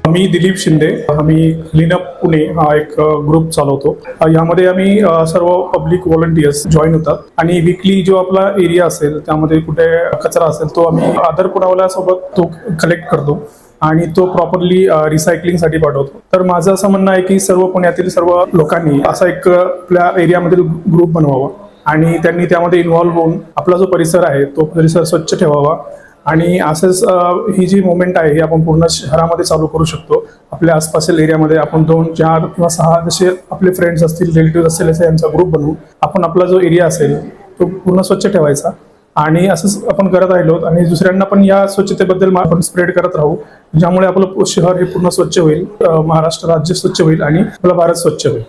मी दिलीप शिंदे. आम्ही क्लीनअप पुणे हा एक ग्रुप चालवतो. यामध्ये आम्ही सर्व पब्लिक व्हॉलंटियर्स जॉईन होतात आणि वीकली जो आपला एरिया असेल त्यामध्ये कुठे कचरा असेल तो आम्ही अदर पुण्यावाल्यासोबत तो कलेक्ट करतो आणि तो प्रॉपरली रिसायकलिंगसाठी पाठवतो. तर माझं असं म्हणणं आहे की सर्व पुण्यातील सर्व लोकांनी असा एक आपल्या एरियामधील ग्रुप बनवावा आणि त्यांनी त्यामध्ये इन्व्हॉल्व्ह होऊन आपला जो परिसर आहे तो परिसर स्वच्छ ठेवावा. आणि असंच ही जी मुवमेंट आहे ही आपण पूर्ण शहरामध्ये चालू करू शकतो. आपल्या आसपासच्या एरियामध्ये आपण 2, 4 किंवा 6 जसे आपले फ्रेंड्स असतील, रिलेटिव्ह असतील असे यांचा ग्रुप बनवून आपण आपला जो एरिया असेल तो पूर्ण स्वच्छ ठेवायचा. आणि असंच आपण करत राहिलो आणि दुसऱ्यांना पण या स्वच्छतेबद्दल आपण स्प्रेड करत राहू, ज्यामुळे आपलं शहर हे पूर्ण स्वच्छ होईल, महाराष्ट्र राज्य स्वच्छ होईल आणि आपला भारत स्वच्छ होईल.